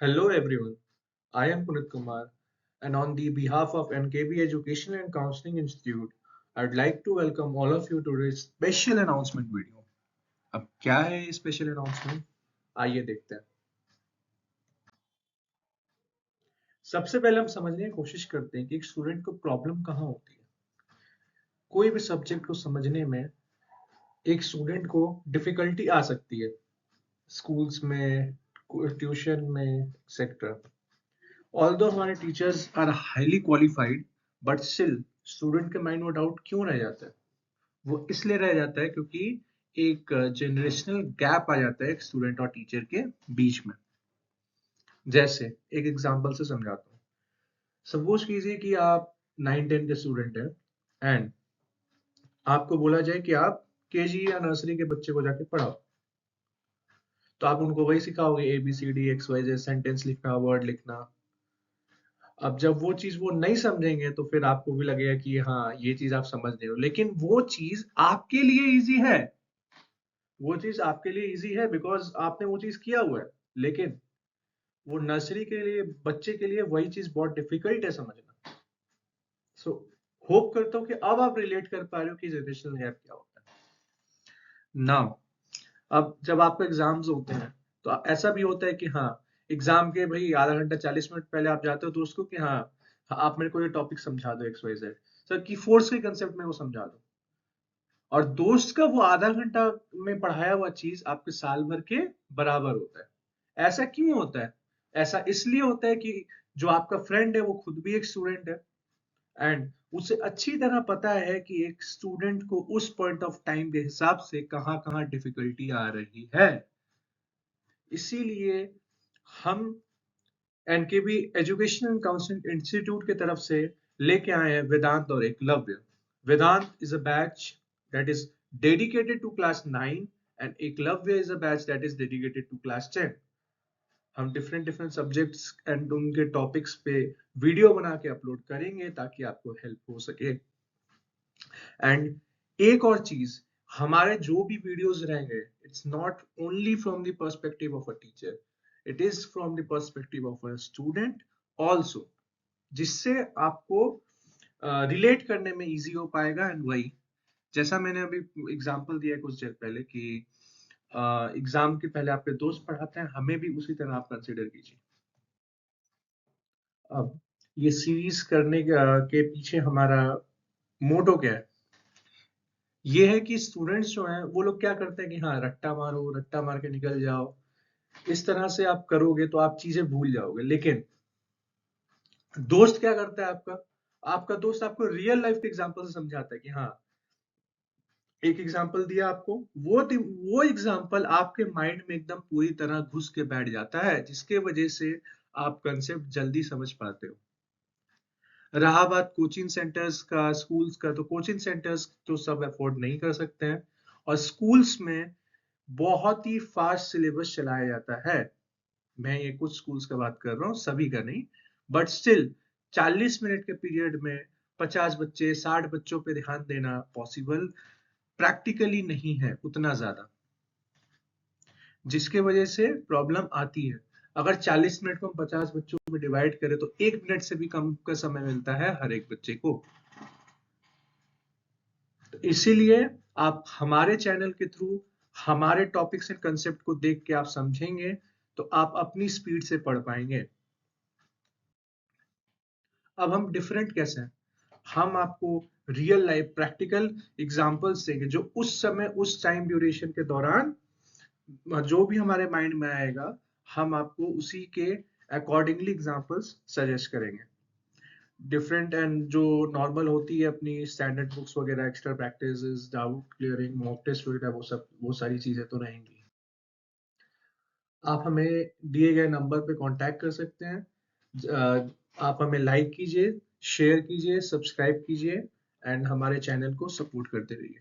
Hello everyone, I am Punit Kumar and on the behalf of NKB Education and Counseling Institute, I'd like to welcome all of you to this special announcement video. अब क्या है ये special announcement? आइए देखते हैं। सबसे पहले हम समझने की कोशिश करते हैं कि एक स्टूडेंट को प्रॉब्लम कहाँ होती है। कोई भी सब्जेक्ट को समझने में एक स्टूडेंट को डिफिकल्टी आ सकती है, स्कूल्स में, ट्यूशन में, एक्सेट्रा। Although हमारे teachers are highly qualified but still student के माइंड में डाउट क्यों रह जाता है? वो इसलिए रह जाता है क्योंकि एक जनरेशनल गैप आ जाता है एक स्टूडेंट और टीचर के बीच में। जैसे एक एग्जांपल से समझाता हूँ। सपोज कीजिए कि आप 9-10 के स्टूडेंट हैं एंड आपको बोला जाए कि आप केजी या नर्सरी के बच्चे को जाके पढ़ाओ, तो आप उनको वही सिखाओगे ABCD XYZ, सेंटेंस लिखना, वर्ड लिखना। अब जब वो चीज वो नहीं समझेंगे तो फिर आपको भी लगेगा कि हाँ ये चीज आप समझ रहे हो, लेकिन वो चीज आपके लिए इजी है। वो चीज आपके लिए इजी है बिकॉज आपने वो चीज किया हुआ है, लेकिन वो नर्सरी के लिए बच्चे के लिए वही चीज बहुत डिफिकल्ट है समझना। सो होप करता हूँ कि अब आप रिलेट कर पा रहे हो कि जनरेशनल गैप क्या होता है। नाउ अब जब आपको एग्जाम्स होते हैं तो ऐसा भी होता है कि हाँ एग्जाम के भाई आधा घंटा 40 मिनट पहले आप जाते हो दोस्त को कि हाँ आप मेरे को ये टॉपिक समझा दो XYZ सर की फोर्स के कंसेप्ट में वो समझा दो, और दोस्त का वो आधा घंटा में पढ़ाया हुआ चीज आपके साल भर के बराबर होता है। ऐसा क्यों होता है? ऐसा इसलिए होता है कि जो आपका फ्रेंड है वो खुद भी एक स्टूडेंट है एंड उसे अच्छी तरह पता है कि एक स्टूडेंट को उस पॉइंट ऑफ टाइम के हिसाब से कहाँ कहाँ डिफिकल्टी आ रही है। इसीलिए हम एनकेबी एजुकेशन एंड काउंसलिंग इंस्टीट्यूट की तरफ से लेके आए हैं वेदांत और एकलव्य। वेदांत is a batch that is dedicated to class 9 and Eklavya is a batch that is dedicated to class 10। हम डिफरेंट डिफरेंट सब्जेक्ट्स एंड उनके टॉपिक्स पे वीडियो बना के अपलोड करेंगे ताकि आपको हेल्प हो सके। एंड एक और चीज, हमारे जो भी वीडियोस रहेंगे it's not only from the perspective of a teacher, it is from the perspective of a student also, जिससे आपको रिलेट करने में इजी हो पाएगा। एंड वही जैसा मैंने अभी एग्जांपल दिया कुछ देर पहले कि एग्जाम के पहले आपके दोस्त पढ़ाते हैं, हमें भी उसी तरह आप कंसिडर कीजिए। अब ये सीरीज करने के पीछे हमारा मोटो क्या है? ये है कि स्टूडेंट्स जो हैं वो लोग क्या करते हैं कि हाँ रट्टा मारो, रट्टा मार के निकल जाओ। इस तरह से आप करोगे तो आप चीजें भूल जाओगे, लेकिन दोस्त क्या करता है आपका? आपका दोस्त आपको रियल लाइफ के एग्जांपल से समझाता है कि हाँ एक एग्जांपल दिया आपको, वो एग्जांपल आपके माइंड में एकदम पूरी तरह घुस के बैठ जाता है, जिसके वजह से आप कंसेप्ट जल्दी समझ पाते हो। रहा बात कोचिंग सेंटर्स का, स्कूल्स का, तो कोचिंग सेंटर्स तो सब अफोर्ड नहीं कर सकते हैं और स्कूल्स में बहुत ही फास्ट सिलेबस चलाया जाता है। मैं ये कुछ स्कूल्स का बात कर रहा हूँ, सभी का नहीं, बट स्टिल 40 मिनट के पीरियड में 50 बच्चे 60 बच्चों पे ध्यान देना पॉसिबल प्रैक्टिकली नहीं है उतना ज्यादा, जिसके वजह से प्रॉब्लम आती है। अगर 40 मिनट को हम 50 बच्चों में डिवाइड करें तो 1 मिनट से भी कम का समय मिलता है हर एक बच्चे को। तो इसीलिए आप हमारे चैनल के थ्रू हमारे टॉपिक्स एंड कंसेप्ट को देख के आप समझेंगे तो आप अपनी स्पीड से पढ़ पाएंगे। अब हम डिफरेंट कैसे हैं? हम आपको रियल लाइफ प्रैक्टिकल एग्जांपल्स देंगे जो उस समय उस टाइम ड्यूरेशन के दौरान जो भी हमारे माइंड में आएगा हम आपको उसी के अकॉर्डिंगली एग्जांपल्स सजेस्ट करेंगे। डिफरेंट एंड जो नॉर्मल होती है अपनी स्टैंडर्ड बुक्स वगैरह, extra practices, doubt clearing, mock test वगैरह, वो सारी चीजें तो रहेंगी। आप हमें दिए गए नंबर पे कांटेक्ट कर सकते हैं। आप हमें लाइक कीजिए, शेयर कीजिए, सब्सक्राइब कीजिए एंड हमारे चैनल को सपोर्ट करते रहिए।